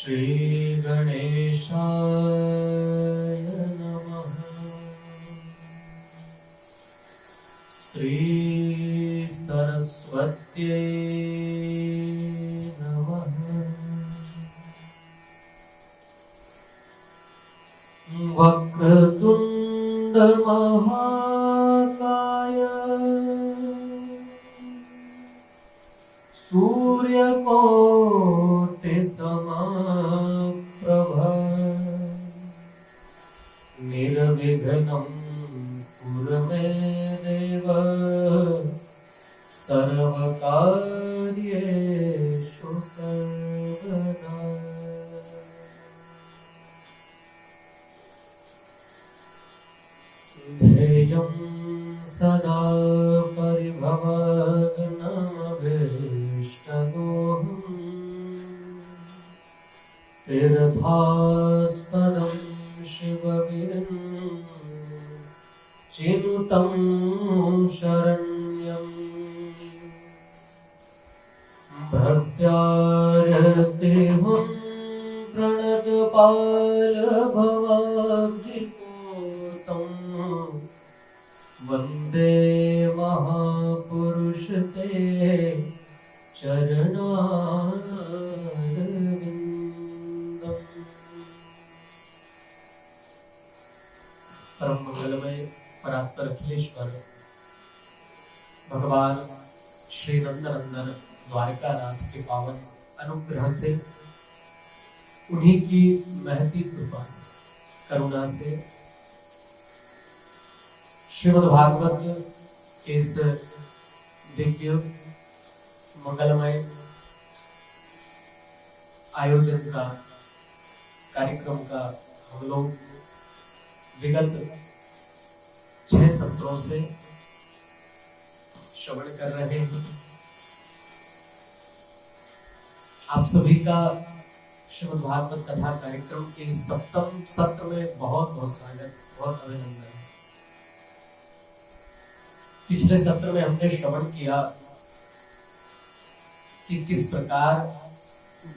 श्री गणेशाय नमः। श्री सरस्वत्यै नमः। वक्रतुंड महाकाय सूर्यकोटि समप्रभ निर्विघ्नं कुरु मे देव सर्वकार्येषु सर्वदा। ध्येयं सदा परिभवग्नमभीष्टदोहम् तीर्थास्पदं शिवविरञ्चिनुतं शरण्यं भक्त्यार्तिहं प्रणतपालभवाब्धिपूतं वन्दे महापुरुष ते चरणारविन्दम्। परम मंगलमय परात्पर अखिलेश्वर भगवान श्री नंदनंदन द्वारकानाथ के पावन अनुग्रह से, उन्हीं की महती कृपा से, करुणा से श्रीमद् भागवत के इस दिव्य मंगलमय आयोजन का कार्यक्रम का हम लोग विगत 6 सत्रों से श्रवण कर रहे हैं। आप सभी का श्रीमद् भागवत कथा कार्यक्रम के 7वें सत्र में बहुत बहुत स्वागत, बहुत अभिनंदन। पिछले सत्र में हमने श्रवण किया कि किस प्रकार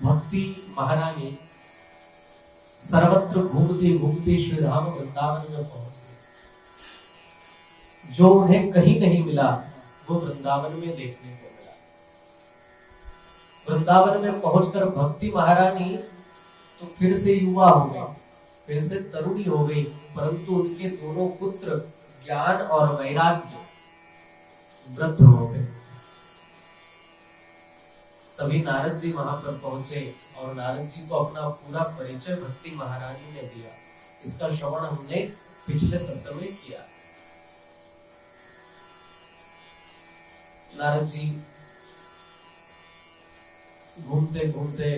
भक्ति महारानी सर्वत्र घूमती घूमती श्री धाम वृंदावन में पहुंच गई। जो उन्हें कहीं नहीं मिला वो वृंदावन में देखने को मिला। वृंदावन में पहुंचकर भक्ति महारानी तो फिर से युवा हो गई, फिर से तरुणी हो गई, परंतु उनके दोनों पुत्र ज्ञान और वैराग्य वृद्ध हो गए। तभी नारद जी वहां पर पहुंचे और नारद जी को अपना पूरा परिचय भक्ति महारानी ने दिया। इसका श्रवण हमने पिछले सत्र में किया। नारद जी घूमते घूमते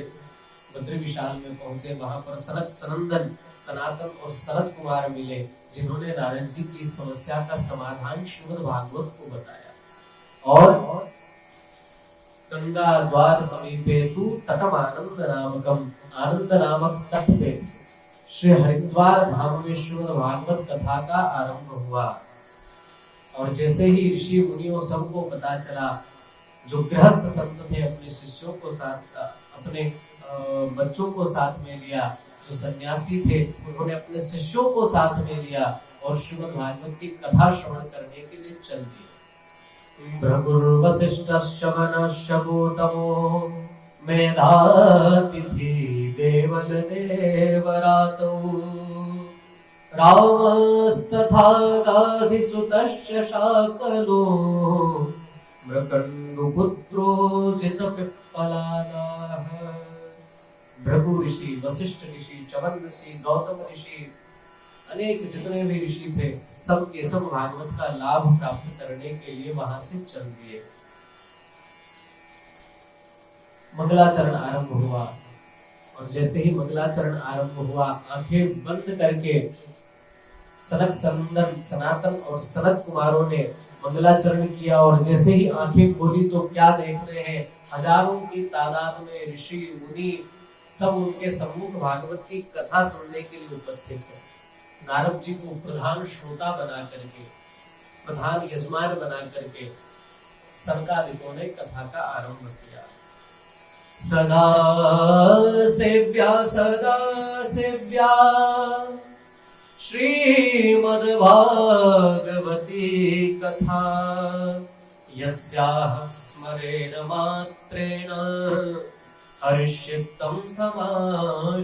बद्री विशाल में पहुंचे। वहां पर सनक सनंदन सनातन और सनत कुमार मिले, जिन्होंने नारद जी की समस्या का समाधान श्रीमद् भागवत को बताया। और गंगा द्वार समीपे तु तटम आनंद नामकम, आनंद नामक तट पे श्री हरिद्वार धाम में श्रीमद् भागवत कथा का आरंभ हुआ। और जैसे ही ऋषि मुनियों सबको पता चला, जो गृहस्थ संत थे अपने शिष्यों को साथ, अपने बच्चों को साथ में लिया, जो सन्यासी थे उन्होंने अपने शिष्यों को साथ में लिया और श्रीमद् भागवत की कथा श्रवण करने के लिए चल दिए। भृगुर्वसिष्ठस्य वनस्य गौतमो मेधातिथि देवल देवरातो रामस्तथा गाधिसुतस्य शाकलो मृकण्डुपुत्रो जितपिप्पलादाः। भृगु ऋषि, वशिष्ठ ऋषि, च्यवन ऋषि, गौतम ऋषि, अनेक जितने भी ऋषि थे, सब के सब भागवत का लाभ प्राप्त करने के लिए वहां से चल दिए। मंगलाचरण आरंभ हुआ और जैसे ही मंगलाचरण आरंभ हुआ, आंखें बंद करके सनक सनंदन सनातन और सनत कुमारों ने मंगलाचरण किया। और जैसे ही आंखें खोली तो क्या देख रहे हैं, हजारों की तादाद में ऋषि मुनि सब उनके सम्मुख भागवत की कथा सुनने के लिए उपस्थित है। नारद जी को प्रधान श्रोता बना करके, प्रधान यजमान बना करके सनकादिकों ने कथा का आरंभ किया। सदा सेव्या श्रीमद्भागवती कथा यस्याः स्मरेण मात्रेण हर्षितं समाश्रयेत्।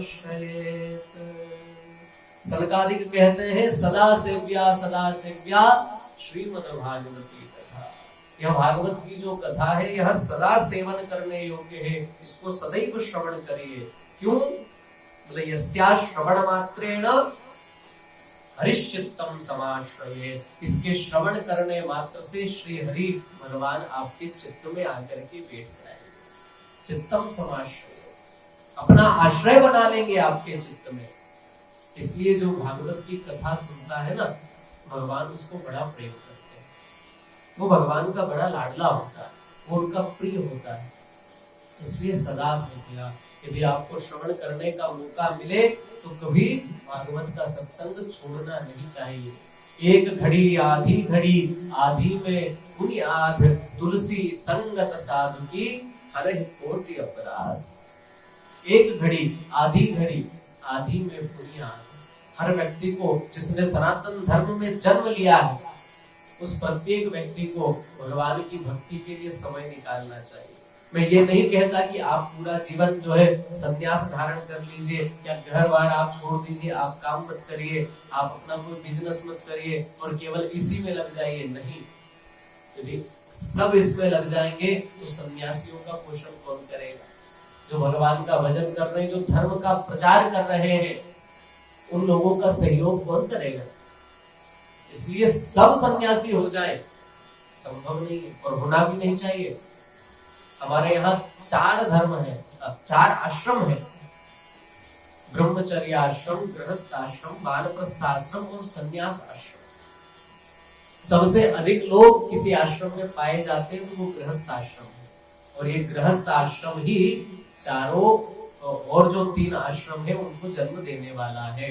सनकादिक कहते हैं सदा सेव्या श्रीमद्भागवती कथा। यह भागवत की जो कथा है यह सदा सेवन करने योग्य है, इसको सदैव श्रवण करिए। क्यों? बोले यस्या श्रवण मात्रेण हरिश्चित्तम समाश्रयेत्। इसके श्रवण करने मात्र से श्री हरि भगवान आपके चित्त में आकर के बैठ जाएंगे। चित्तम समाश्रयेत्, अपना आश्रय बना लेंगे आपके चित्त में। इसलिए जो भागवत की कथा सुनता है ना, भगवान उसको बड़ा प्रेम करते हैं। वो भगवान का बड़ा लाडला होता है, वो उनका प्रिय होता है। इसलिए सदा सेव्या, यदि आपको श्रवण करने का मौका मिले तो कभी भागवत का सत्संग छोड़ना नहीं चाहिए। एक घड़ी आधी में बुनियाद, तुलसी संगत साधु की हरहि कोटि अपराध। एक घड़ी आधी में बुनियाद। हर व्यक्ति को, जिसने सनातन धर्म में जन्म लिया है, उस प्रत्येक व्यक्ति को भगवान की भक्ति के लिए समय निकालना चाहिए। मैं ये नहीं कहता कि आप पूरा जीवन जो है संन्यास धारण कर लीजिए या घर बार आप छोड़ दीजिए, आप काम मत करिए, आप अपना कोई बिजनेस मत करिए और केवल इसी में लग जाइए। नहीं, यदि सब इसमें लग जाएंगे तो सन्यासियों का पोषण कौन करेगा? जो भगवान का भजन कर रहे हैं, जो धर्म का प्रचार कर रहे हैं, उन लोगों का सहयोग कौन करेगा? इसलिए सब सन्यासी हो जाए संभव नहीं है और होना भी नहीं चाहिए। हमारे यहाँ 4 धर्म है, 4 आश्रम है, ब्रह्मचर्य आश्रम, गृहस्थ आश्रम, वानप्रस्थ आश्रम और संन्यास आश्रम। सबसे अधिक लोग किसी आश्रम में पाए जाते हैं तो वो गृहस्थ आश्रम है। और ये गृहस्थ आश्रम ही चारों और जो 3 आश्रम है उनको जन्म देने वाला है।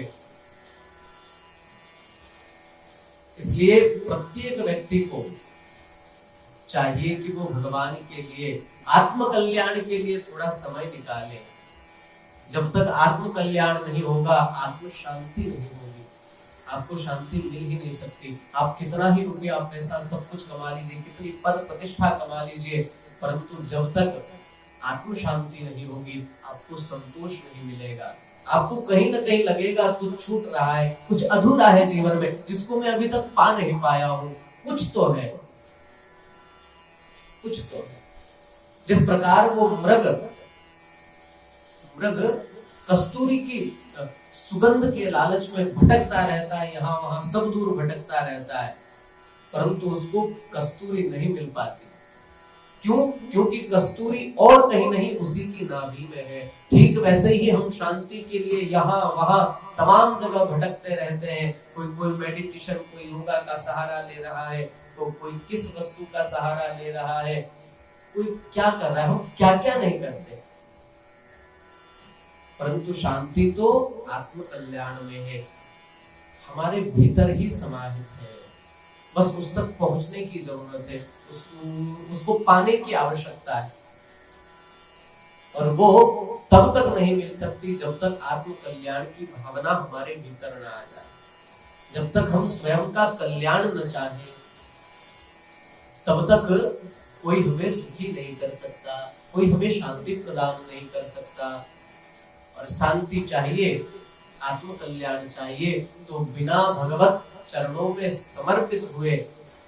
इसलिए प्रत्येक व्यक्ति को चाहिए कि वो भगवान के लिए, आत्म कल्याण के लिए थोड़ा समय निकाले। जब तक आत्म कल्याण नहीं होगा, आत्म शांति नहीं होगी, आपको शांति मिल ही नहीं सकती। आप कितना ही रुपया पैसा सब कुछ कमा लीजिए, कितनी पद प्रतिष्ठा कमा लीजिए, परंतु जब तक आत्म शांति नहीं होगी आपको संतोष नहीं मिलेगा। आपको कहीं ना कहीं लगेगा कुछ छूट रहा है, कुछ अधूरा है जीवन में, जिसको मैं अभी तक पा नहीं पाया हूं। कुछ तो है। जिस प्रकार वो मृग कस्तूरी की सुगंध के लालच में भटकता रहता है, यहाँ वहां सब दूर भटकता रहता है, परंतु उसको कस्तूरी नहीं मिल पाती। क्यों? क्योंकि कस्तूरी और कहीं नहीं उसी की नाभि में है। ठीक वैसे ही हम शांति के लिए यहाँ वहां तमाम जगह भटकते रहते हैं। कोई मेडिटेशन, कोई योगा का सहारा ले रहा है, तो कोई किस वस्तु का सहारा ले रहा है, कोई क्या कर रहा है, हम क्या क्या नहीं करते। परंतु शांति तो आत्म कल्याण में है, हमारे भीतर ही समाहित है। बस उस तक पहुंचने की जरूरत है, उसको पाने की आवश्यकता है। और वो तब तक नहीं मिल सकती जब तक आत्म कल्याण की भावना हमारे भीतर न आ जाए। जब तक हम स्वयं का कल्याण न चाहें, तब तक कोई हमें सुखी नहीं कर सकता, कोई हमें शांति प्रदान नहीं कर सकता। और शांति चाहिए, आत्म कल्याण चाहिए, तो बिना भगवत चरणों में समर्पित हुए,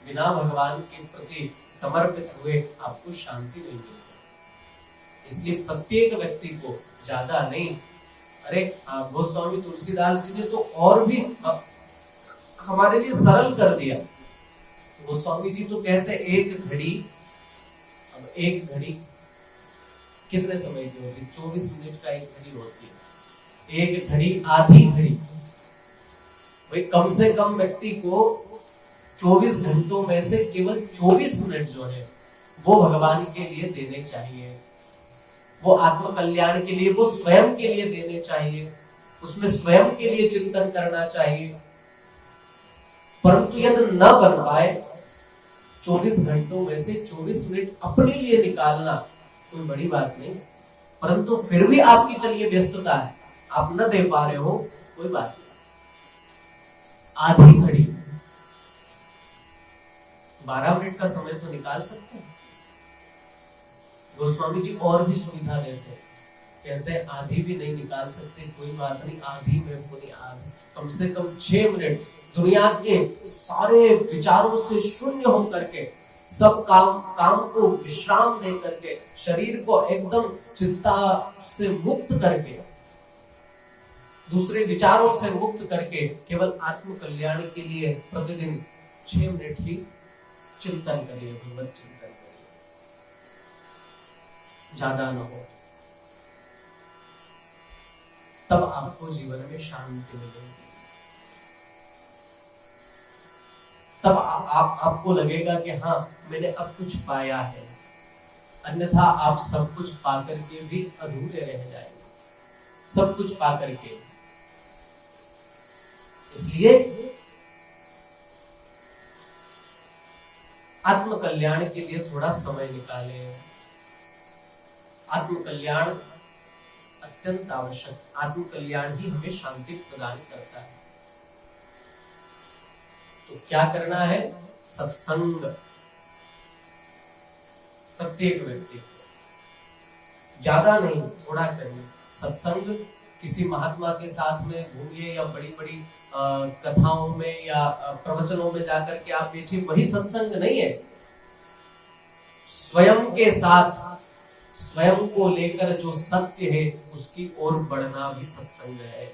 बिना भगवान के प्रति समर्पित हुए आपको शांति नहीं मिल सकती। इसलिए प्रत्येक व्यक्ति को ज्यादा नहीं, अरे गोस्वामी तुलसीदास जी ने तो और भी हमारे लिए सरल कर दिया। गोस्वामी जी तो कहते हैं एक घड़ी कितने समय की होती है? 24 मिनट का एक घड़ी होती है। एक घड़ी आधी घड़ी, भाई कम से कम व्यक्ति को 24 घंटों में से केवल 24 मिनट जो है वो भगवान के लिए देने चाहिए, वो आत्म कल्याण के लिए, वो स्वयं के लिए देने चाहिए, उसमें स्वयं के लिए चिंतन करना चाहिए। परंतु यदि न बन पाए, 24 घंटों में से 24 मिनट अपने लिए निकालना कोई बड़ी बात नहीं। परंतु फिर भी आपकी चलिए व्यस्तता है, आप न दे पा रहे हो, कोई बात नहीं, आधी घड़ी 12 मिनट का समय तो निकाल सकते हैं। गोस्वामी जी और भी सुविधा देते हैं, कहते हैं आधी भी नहीं निकाल सकते कोई बात नहीं, आधी में पूरी आधी, कम से कम 6 मिनट दुनिया के सारे विचारों से शून्य होकर के, सब काम को विश्राम दे करके, शरीर को एकदम चिंता से मुक्त करके, दूसरे विचारों से मुक्त करके, केवल आत्म कल्याण के लिए प्रतिदिन 6 मिनट ही चिंतन करिए, भगवत चिंतन करिए, ज्यादा न हो, तब आपको जीवन में शांति मिलेगी। तब आपको लगेगा कि हाँ मैंने अब कुछ पाया है, अन्यथा आप सब कुछ पाकर के भी अधूरे रह जाएंगे, सब कुछ पाकर के। इसलिए आत्म कल्याण के लिए थोड़ा समय निकालें। आत्म कल्याण अत्यंत आवश्यक, आत्म कल्याण ही हमें शांति प्रदान करता है। तो क्या करना है? सत्संग, प्रत्येक व्यक्ति को ज्यादा नहीं, थोड़ा करिए सत्संग। किसी महात्मा के साथ में घूमिए या बड़ी बड़ी कथाओं में या प्रवचनों में जाकर के आप बैठिए, वही सत्संग नहीं है। स्वयं के साथ, स्वयं को लेकर जो सत्य है उसकी ओर बढ़ना भी सत्संग है,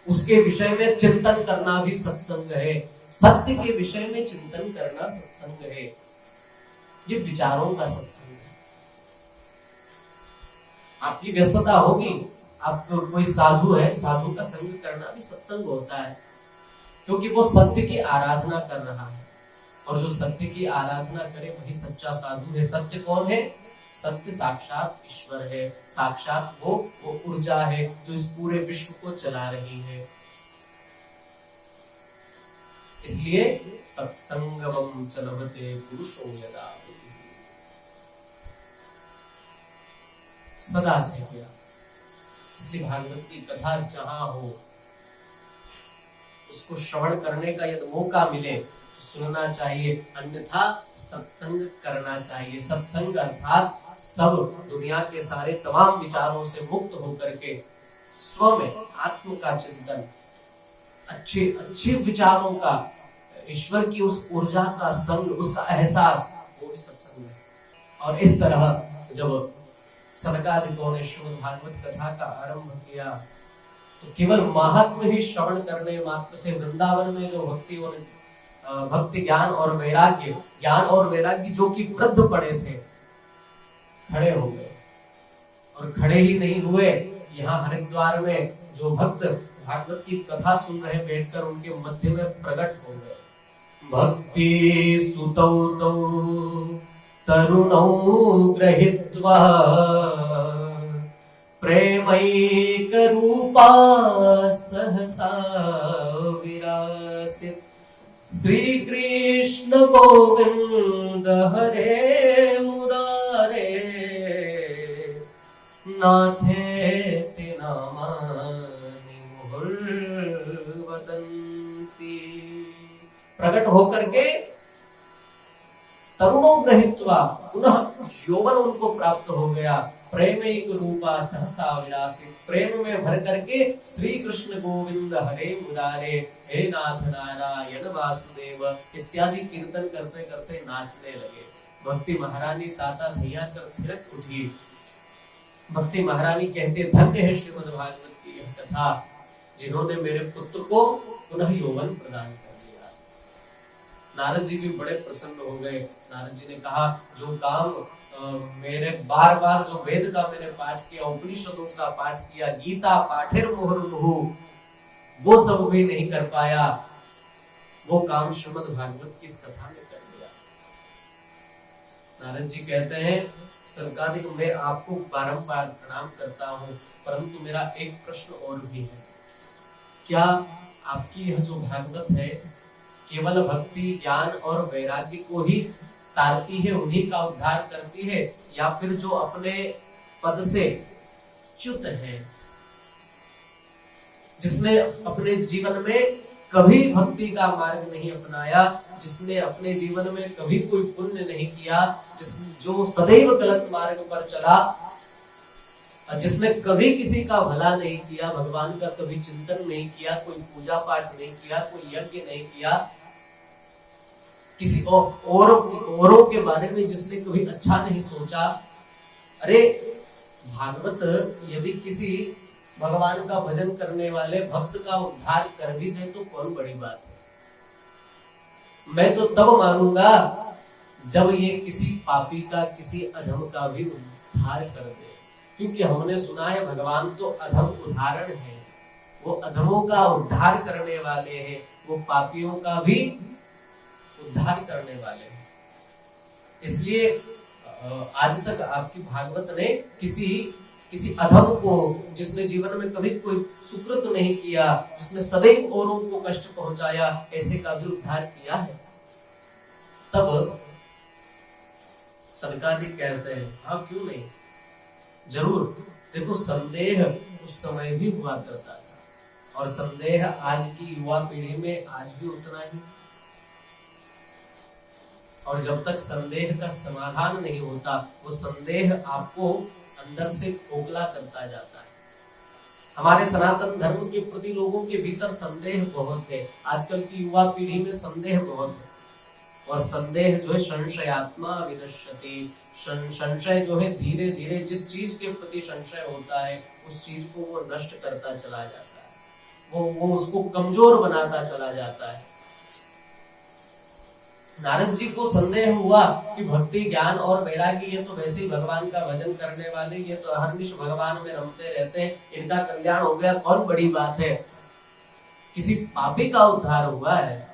उसके विषय में चिंतन करना भी सत्संग है, सत्य के विषय में चिंतन करना सत्संग है। ये विचारों का सत्संग है। आपकी व्यस्तता होगी, आप कोई साधु है, साधु का संग करना भी सत्संग होता है, क्योंकि वो सत्य की आराधना कर रहा है, और जो सत्य की आराधना करे वही सच्चा साधु है। सत्य कौन है? सत्य साक्षात ईश्वर है, साक्षात वो ऊर्जा है जो इस पूरे विश्व को चला रही है। इसलिए सत्संगमं च लभते पुरुषो यदा, सदा से किया। इसलिए भागवत की कथा जहां हो उसको श्रवण करने का यदि मौका मिले तो सुनना चाहिए, अन्यथा सत्संग करना चाहिए। सत्संग अर्थात सब दुनिया के सारे तमाम विचारों से मुक्त होकर के स्व में आत्म का चिंतन, अच्छे अच्छे विचारों का, ईश्वर की उस ऊर्जा का संग, उसका एहसास, वो भी सत्संग है। और इस तरह जब सनकादिकों ने श्रीमद् भागवत कथा का आरंभ किया तो केवल महात्म्य ही श्रवण करने मात्र से वृंदावन में जो भक्ति ज्ञान और वैराग्य जो कि वृद्ध पड़े थे, खड़े हो गए। और खड़े ही नहीं हुए, यहाँ हरिद्वार में जो भक्त भागवत की कथा सुन रहे बैठकर उनके मध्य में प्रकट हो गए। भक्ति सुतौ तौ तरुणौ गृहीत्वा प्रेमैक रूपा सहसा विरासित, श्री कृष्ण गोविंद हरे मुरारे नाथेति नामानि मुहुर्वदन्ति। प्रकट होकर के तरुणों गृहीत्वा, पुनः यौवन उनको प्राप्त हो गया। प्रेमैक रूपा सहसा विलासित, प्रेम में भर करके श्री कृष्ण गोविंद हरे मुरारे, हे नाथ नारायण वासुदेव इत्यादि कीर्तन करते करते नाचने लगे। भक्ति महारानी ताता धैया कर थिरक उठी। भक्ति महारानी कहते, धन्य है श्रीमद् भागवत की यह कथा, जिन्होंने मेरे पुत्र को पुनः यौवन प्रदान कर दिया। नारद जी भी बड़े प्रसन्न हो गए। नारद जी ने कहा, जो काम मेरे बार बार जो वेद का मैंने पाठ किया, उपनिषदों का पाठ किया, गीता पाठेर मुहुर्मुहु, वो सब भी नहीं कर पाया, वो काम श्रीमद् भागवत की इस कथा में कर दिया। नारद जी कहते हैं, सरकार मैं आपको बारंबार प्रणाम करता हूँ, परंतु मेरा एक प्रश्न और भी है। क्या आपकी यह जो भागवत है केवल भक्ति ज्ञान और वैराग्य को ही तारती है, उन्हीं का उद्धार करती है, या फिर जो अपने पद से च्युत है, जिसने अपने जीवन में कभी भक्ति का मार्ग नहीं अपनाया, जिसने अपने जीवन में कभी कोई पुण्य नहीं किया, जो सदैव गलत मार्ग पर चला, जिसने कभी किसी का भला नहीं किया, भगवान का कभी चिंतन नहीं किया, कोई पूजा पाठ नहीं किया, कोई यज्ञ नहीं किया, किसी औरों के बारे में जिसने कभी अच्छा नहीं सोचा। अरे भागवत यदि किसी भगवान का भजन करने वाले भक्त का उद्धार कर भी दे तो कौन बड़ी बात है। मैं तो तब मानूंगा जब ये किसी पापी का, किसी अधम का भी उद्धार कर दे, क्योंकि हमने सुना है भगवान तो अधम उदाहरण है, वो अधमों का उद्धार करने वाले हैं, वो पापियों का भी उद्धार करने वाले हैं। इसलिए आज तक आपकी भागवत ने किसी अधम को, जिसने जीवन में कभी कोई सुकृत नहीं किया, जिसने सदैव औरों को कष्ट पहुंचाया, ऐसे का भी उद्धार किया है। तब सनकादिक कहते हैं हाँ क्यों नहीं, जरूर। देखो संदेह उस समय भी हुआ करता था और संदेह आज की युवा पीढ़ी में आज भी उतना ही, और जब तक संदेह का समाधान नहीं होता वो संदेह आपको अंदर से खोखला करता जाता है। हमारे सनातन धर्म के प्रति लोगों के भीतर संदेह बहुत है, आजकल की युवा पीढ़ी में संदेह बहुत है, और संदेह जो है संशयात्मा विनश्यति, संशय जो है धीरे धीरे जिस चीज के प्रति संशय होता है उस चीज को वो नष्ट करता चला जाता है, वो उसको कमजोर बनाता चला जाता है। नारद जी को संदेह हुआ कि भक्ति ज्ञान और वैरागी ये तो वैसे ही भगवान का भजन करने वाले, ये तो हरनिश भगवान में रमते रहते हैं, इनका कल्याण हो गया, कौन बड़ी बात है। किसी पापी का उद्धार हुआ है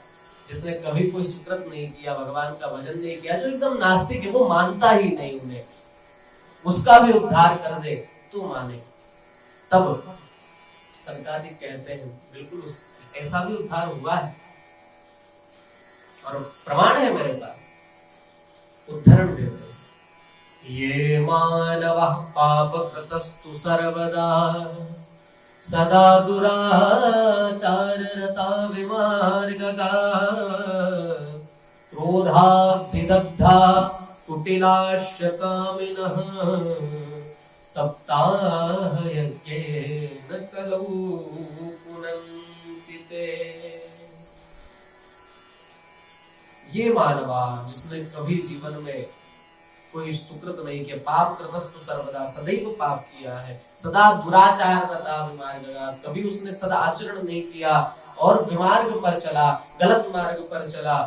जिसने कभी कोई सुकृत नहीं किया, भगवान का भजन नहीं किया, जो एकदम नास्तिक है, वो मानता ही नहीं उन्हें, उसका भी उद्धार कर दे तो माने। तब सनकादिक कहते हैं बिल्कुल ऐसा भी उद्धार हुआ है और प्रमाण है मेरे पास, उद्धरण देते हैं। ये मानवः पापकृतस्तु सर्वदा सदा दुराचाररता विमार्गगा क्रोधाद्धिदग्धा कुटिलाश्च कामिनः सप्ताहयज्ञेन कलौ पुनन्ति ते। ये मानवा जिसने कभी जीवन में कोई सुकृत नहीं किया, पाप कृतस्तु सर्वदा, सदैव पाप किया है, सदा दुराचारता विमार्गगा, कभी उसने सदा आचरण नहीं किया और विमार्ग पर चला, गलत मार्ग पर चला,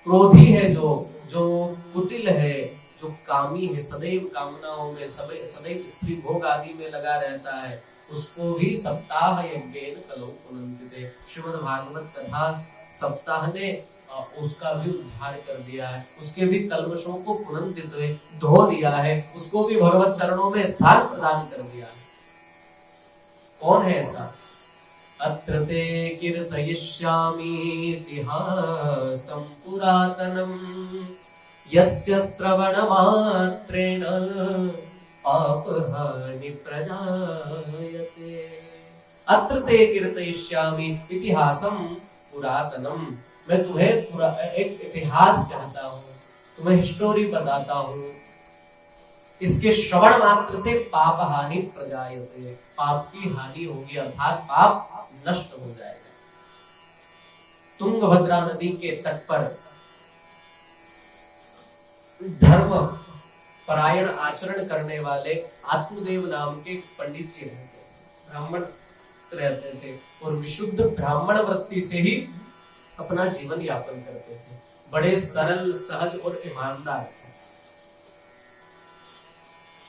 क्रोधी है, जो कुटिल है, जो कामी है, सदैव कामनाओं में, सदैव स्त्री भोग आदि में लगा रहता है, उसको भी सप्ताह यज्ञेन कलौ पुनन्ति। श्रीमद् भागवत कथा सप्ताह ने उसका भी उद्धार कर दिया है, उसके भी कल्मशों को पुनन्तित धो दिया है, उसको भी भगवत चरणों में स्थान प्रदान कर दिया है। कौन है ऐसा? अत्र ते कीर्तयिष्यामि इतिहासं पुरातनम् यस्य श्रवणमात्रेण पापहानि प्रजायते। अत्र ते कीर्तयिष्यामि इतिहासं पुरातनम्, मैं तुम्हें एक इतिहास कहता हूँ, तुम्हें हिस्टोरी बताता हूँ, इसके श्रवण मात्र से पाप हानि प्रजायते, पाप की हानि होगी, अर्थात पाप नष्ट हो जाएगा। तुंगभद्रा नदी के तट पर धर्म परायण आचरण करने वाले आत्मदेव नाम के पंडित जी रहते थे, ब्राह्मण रहते थे, और विशुद्ध ब्राह्मण वृत्ति से ही अपना जीवन यापन करते थे। बड़े सरल, सहज और ईमानदार थे,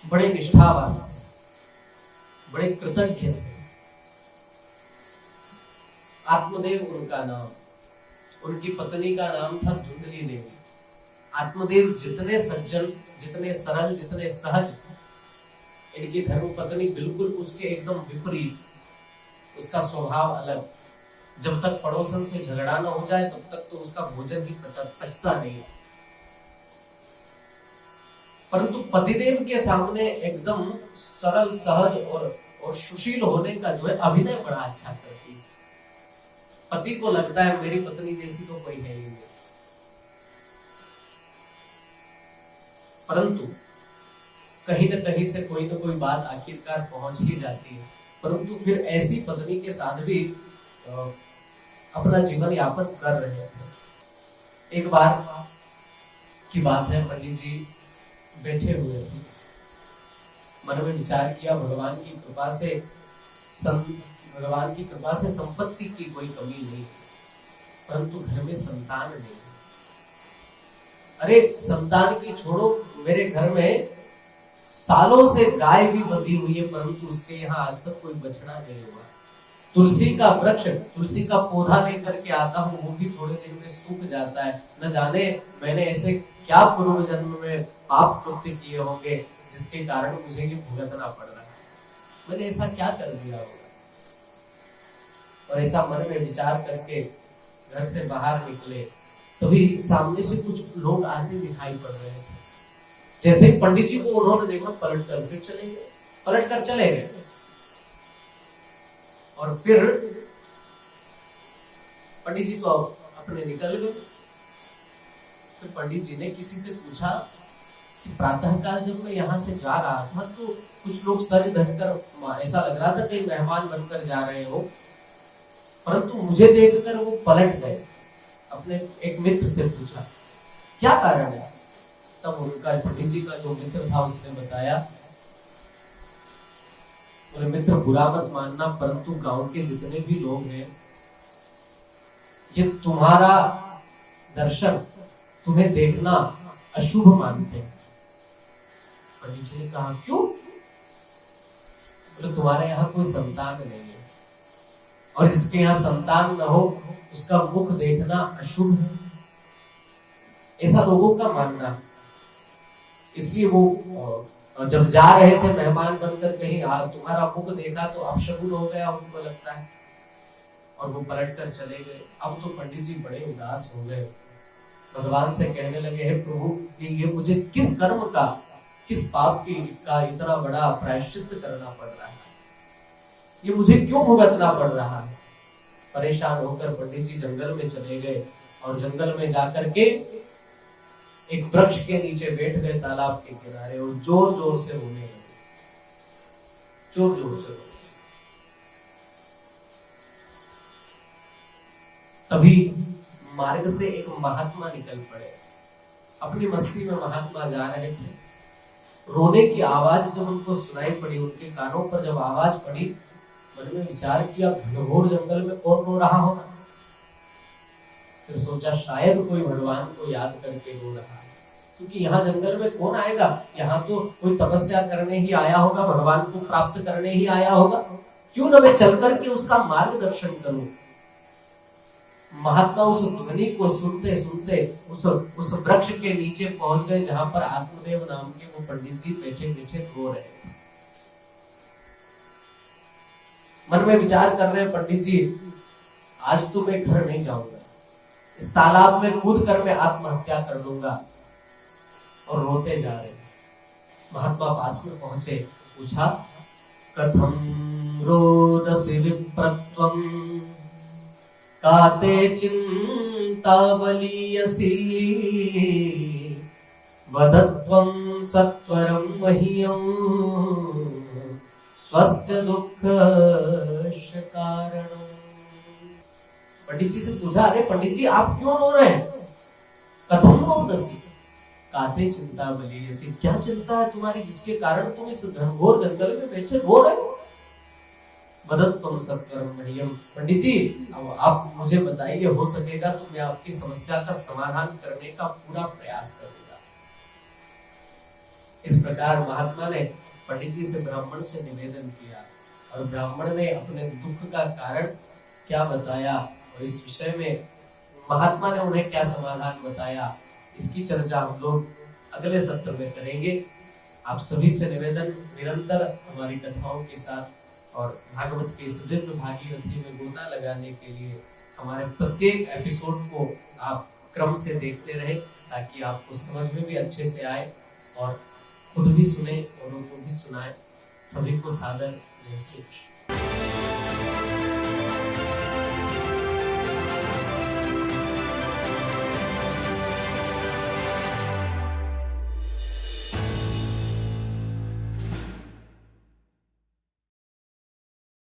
बड़े निष्ठावान थे, बड़े कृतज्ञ थे। आत्मदेव उनका नाम, उनकी पत्नी का नाम था धुंधली देवी। आत्मदेव जितने सज्जन, जितने सरल, जितने सहज, इनकी धर्मपत्नी बिल्कुल उसके एकदम विपरीत, उसका स्वभाव अलग। जब तक पड़ोसन से झगड़ा न हो जाए तब तक तो उसका भोजन ही पचता नहीं। परंतु पतिदेव के सामने एकदम सरल सहज और सुशील होने का जो है अभिनय बड़ा अच्छा करती है। पति को लगता है मेरी पत्नी जैसी तो कोई है ही नहीं, परंतु कहीं न कहीं से कोई न कोई बात आखिरकार पहुंच ही जाती है। परंतु फिर ऐसी पत्नी के साथ भी अपना जीवन यापन कर रहे थे। एक बार की बात है, पंडित जी बैठे हुए थे, मन में विचार किया भगवान की कृपा से संपत्ति की कोई कमी नहीं, परंतु घर में संतान नहीं। अरे संतान की छोड़ो, मेरे घर में सालों से गाय भी बंधी हुई है, परंतु उसके यहाँ आज तक कोई बछड़ा नहीं हुआ। तुलसी का वृक्ष, तुलसी का पौधा लेकर के आता हूँ, वो भी थोड़े दिन में सूख जाता है। न जाने मैंने ऐसे क्या पूर्व जन्म में पाप कृत्य किए होंगे जिसके कारण मुझे ये भुगतना पड़ रहा है। मैंने ऐसा क्या कर दिया होगा? और ऐसा मन में विचार करके घर से बाहर निकले, तभी सामने से कुछ लोग आते दिखाई पड़ रहे थे। जैसे पंडित जी को उन्होंने देखा, पलट कर फिर चले गए। और फिर पंडित जी तो अपने निकल गए। फिर पंडित जी ने किसी से पूछा कि प्रातःकाल जब मैं यहाँ से जा रहा था तो कुछ लोग सज धज कर, ऐसा लग रहा था कहीं मेहमान बनकर जा रहे हो, परंतु मुझे देखकर वो पलट गए। अपने एक मित्र से पूछा क्या कारण है? तब उनका पंडित जी का जो मित्र था उसने बताया, बोले मित्र बुरा मत मानना, परंतु गांव के जितने भी लोग हैं ये तुम्हारा दर्शन, तुम्हें देखना अशुभ मानते हैं। पंडित जी ने कहा क्यों? बोले तुम्हारे यहाँ कोई संतान नहीं है, और जिसके यहाँ संतान न हो उसका मुख देखना अशुभ है, ऐसा लोगों का मानना। इसलिए वो जब जा रहे थे मेहमान बनकर कहीं, तुम्हारा मुख देखा तो अपशगुन हो गया उनको लगता है, और वो पलट कर चले गए। अब तो पंडित जी बड़े उदास हो गए, भगवान से कहने लगे हे प्रभु, ये मुझे किस कर्म का, किस पाप का इतना बड़ा प्रायश्चित करना पड़ रहा है, ये मुझे क्यों भुगतना पड़ रहा है? परेशान होकर पंडित जी जंगल में चले गए, और जंगल में जाकर के एक वृक्ष के नीचे बैठ गए तालाब के किनारे, और जोर जोर से रोने लगे, जोर जोर से रोने। तभी मार्ग से एक महात्मा निकल पड़े, अपनी मस्ती में महात्मा जा रहे थे। रोने की आवाज जब उनको सुनाई पड़ी, उनके कानों पर जब आवाज पड़ी, मन में विचार किया घनघोर जंगल में कौन रो रहा होगा। फिर सोचा शायद कोई भगवान को याद करके रो रहा है, क्योंकि यहाँ जंगल में कौन आएगा, यहाँ तो कोई तपस्या करने ही आया होगा, भगवान को प्राप्त करने ही आया होगा, क्यों न मैं चल करके उसका मार्गदर्शन करूं। महात्मा उस ध्वनि को सुनते सुनते उस वृक्ष के नीचे पहुंच गए, जहां पर आत्मदेव नाम के वो पंडित जी बैठे बैठे रो रहे थे। मन में विचार कर रहे पंडित जी, आज तो मैं घर नहीं जाऊंगा, इस तालाब में कूद कर मैं आत्महत्या कर लूंगा, और रोते जा रहे। महात्मा पास में पहुंचे, पूछा कथम रोदसी विप्रत्वम काते चिंता बलीयसी वदत्वं सत्वरं मह्यं स्वस्य दुःखस्य कारणम्। पंडित जी से पूछा, अरे पंडित जी आप क्यों रो रहे हैं? कथम रोदसी काते चिंता बलीयसी, क्या चिंता है तुम्हारी जिसके कारण तुम इस घनघोर जंगल में बैठे रो रहे हो? वदत्वं सत्वरं मह्यं, पंडित जी अब आप मुझे बताइए, हो सकेगा तो मैं आपकी समस्या का समाधान करने का पूरा प्रयास करूंगा। इस प्रकार महात्मा ने पंडित जी से ब्राह्मण से निवेदन किया, और ब्राह्मण ने अपने दुख का कारण क्या बताया, और इस विषय में महात्मा ने उन्हें क्या समाधान बताया, इसकी चर्चा हम लोग अगले सत्र में करेंगे। आप सभी से निवेदन, निरंतर हमारी कथाओं के साथ और भागवत के इस दिव्य भागीरथी में गोता लगाने के लिए हमारे प्रत्येक एपिसोड को आप क्रम से देखते रहे, ताकि आपको समझ में भी अच्छे से आए और खुद भी सुने औरों को भी सुनाए। सभी को सादर जय श्री कृष्ण।